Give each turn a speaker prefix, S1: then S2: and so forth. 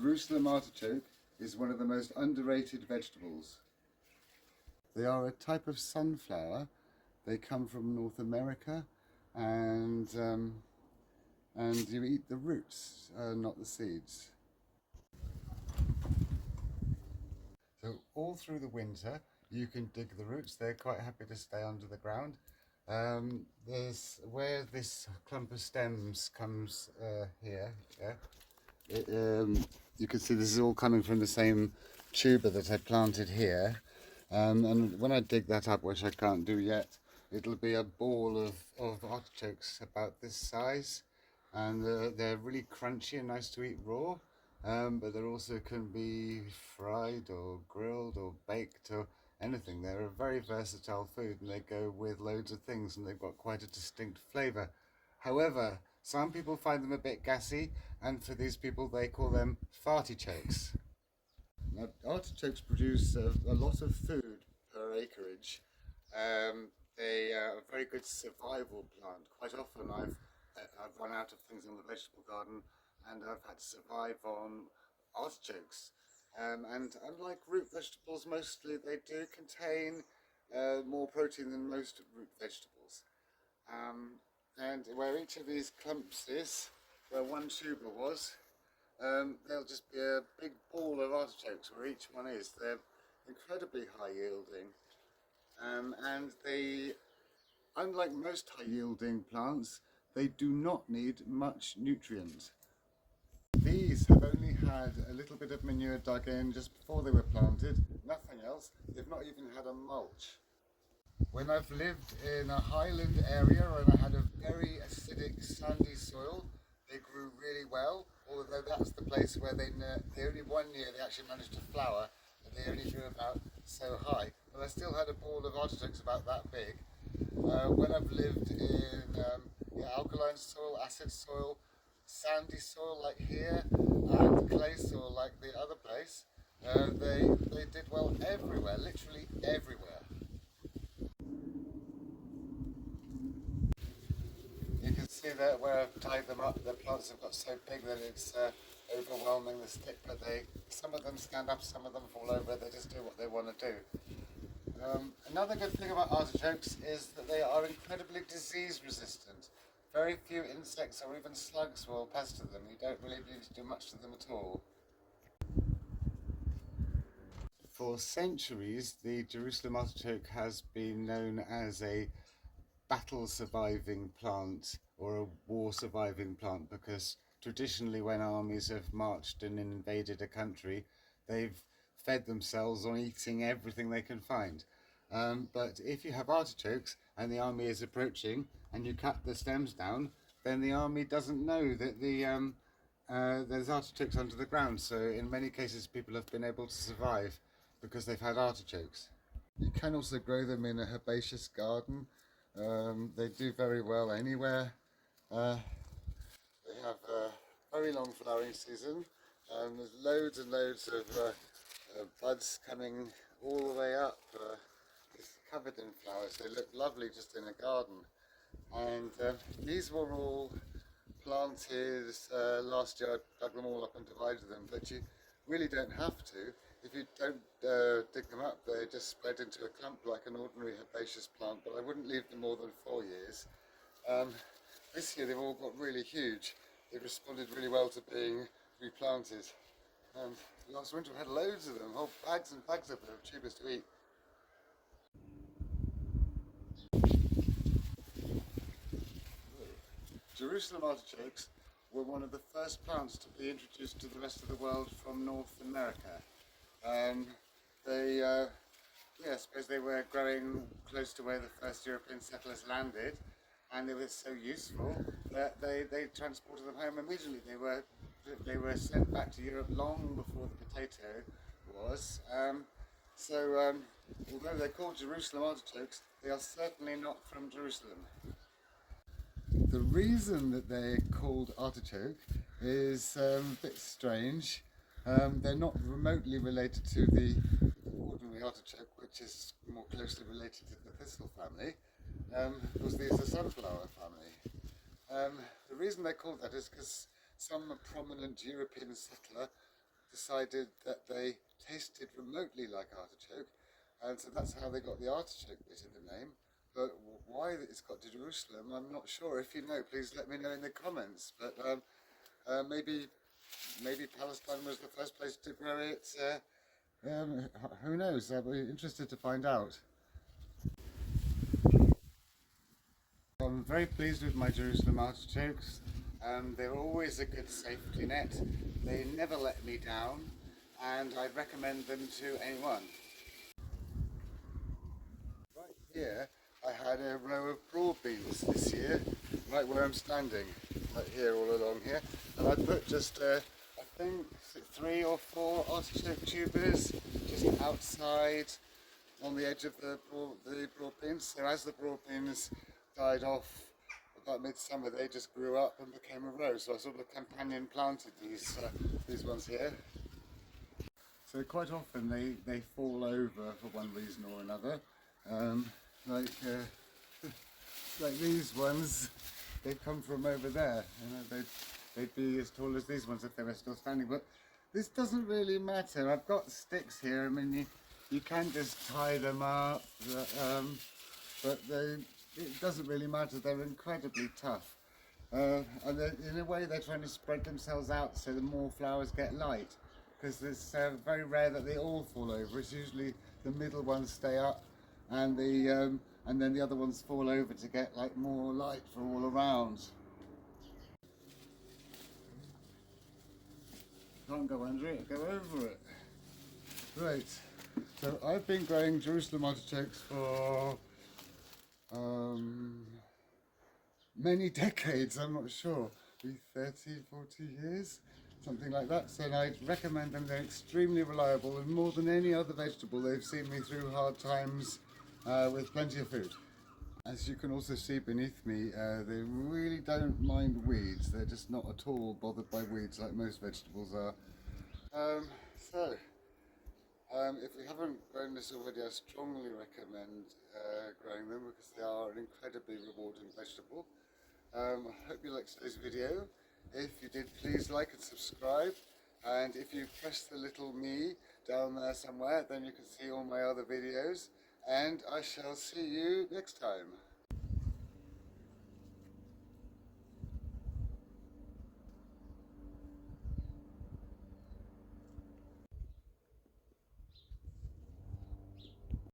S1: Jerusalem artichoke is one of the most underrated vegetables. They are a type of sunflower. They come from North America, and you eat the roots, not the seeds. So all through the winter you can dig the roots. They're quite happy to stay under the ground. There's where this clump of stems comes here. Yeah. You can see this is all coming from the same tuber that I planted here. And when I dig that up, which I can't do yet, it'll be a ball of artichokes about this size. And they're really crunchy and nice to eat raw. But they also can be fried or grilled or baked or anything. They're a very versatile food and they go with loads of things and they've got quite a distinct flavour. However, some people find them a bit gassy, and for these people they call them fartichokes. Now, artichokes produce a lot of food per acreage. They are a very good survival plant. Quite often I've run out of things in the vegetable garden and I've had to survive on artichokes. And unlike root vegetables, mostly they do contain more protein than most root vegetables. And where each of these clumps is, where one tuber was, there'll just be a big ball of artichokes where each one is. They're incredibly high yielding, and they, unlike most high yielding plants, they do not need much nutrient. These have only had a little bit of manure dug in just before they were planted, nothing else. They've not even had a mulch. When I've lived in a highland area and I had a very acidic sandy soil, they grew really well, although that's the place where the only one year they actually managed to flower, and they only grew about so high. But I still had a ball of artichokes about that big. When I've lived in alkaline soil, acid soil, sandy soil like here, and clay soil like the other place, they did well everywhere, literally everywhere. You can see that where I've tied them up, the plants have got so big that it's overwhelming the stick, but some of them stand up, some of them fall over, they just do what they want to do. Another good thing about artichokes is that they are incredibly disease resistant. Very few insects or even slugs will pester them. You don't really need to do much to them at all. For centuries, the Jerusalem artichoke has been known as a battle surviving plant or a war surviving plant, because traditionally when armies have marched and invaded a country, they've fed themselves on eating everything they can find. But if you have artichokes and the army is approaching and you cut the stems down, then the army doesn't know that there's artichokes under the ground. So in many cases people have been able to survive because they've had artichokes. You can also grow them in a herbaceous garden. They do very well anywhere. They have a very long flowering season. There's loads and loads of buds coming all the way up. It's covered in flowers. They look lovely just in a garden. And these were all planted last year. I dug them all up and divided them, but you really don't have to. If you don't dig them up, they just spread into a clump like an ordinary herbaceous plant, but I wouldn't leave them more than 4 years. This year they've all got really huge. They've responded really well to being replanted. Last winter we had loads of them, whole bags and bags of them, tubers to eat. Jerusalem artichokes were one of the first plants to be introduced to the rest of the world from North America. I suppose they were growing close to where the first European settlers landed, and they were so useful that they transported them home immediately. They were sent back to Europe long before the potato was. Although they're called Jerusalem artichokes, they are certainly not from Jerusalem. The reason that they're called artichoke is a bit strange. They're not remotely related to the ordinary artichoke, which is more closely related to the thistle family, because these are sunflower family. The reason they're called that is because some prominent European settler decided that they tasted remotely like artichoke, and so that's how they got the artichoke bit of the name. But why it's got to Jerusalem, I'm not sure. If you know, please let me know in the comments. But maybe Palestine was the first place to grow it. Who knows? I'll be interested to find out. I'm very pleased with my Jerusalem artichokes. They're always a good safety net. They never let me down, and I'd recommend them to anyone. Right here, I had a row of broad beans this year, right where I'm standing, right here, all along here, and I put just, I think, 3 or 4 artichoke tubers just outside on the edge of the broad beans. So as the broad beans died off about midsummer, they just grew up and became a row. So I sort of companion planted these ones here. So quite often they fall over for one reason or another. Um, like like these ones, they come from over there. You know, they'd be as tall as these ones if they were still standing. But this doesn't really matter. I've got sticks here. I mean, you can just tie them up, but it doesn't really matter. They're incredibly tough. And in a way, they're trying to spread themselves out so the more flowers get light. Because it's very rare that they all fall over. It's usually the middle ones stay up, and then the other ones fall over to get like more light for all around. Can't go under it, go over it. Right, so I've been growing Jerusalem artichokes for many decades, I'm not sure, maybe 30, 40 years, something like that. So I'd recommend them. They're extremely reliable, and more than any other vegetable, they've seen me through hard times with plenty of food. As you can also see beneath me, they really don't mind weeds. They're just not at all bothered by weeds like most vegetables are. So, if you haven't grown this already, I strongly recommend growing them because they are an incredibly rewarding vegetable. I hope you liked today's video. If you did, please like and subscribe. And if you press the little me down there somewhere, then you can see all my other videos. And I shall see you next time.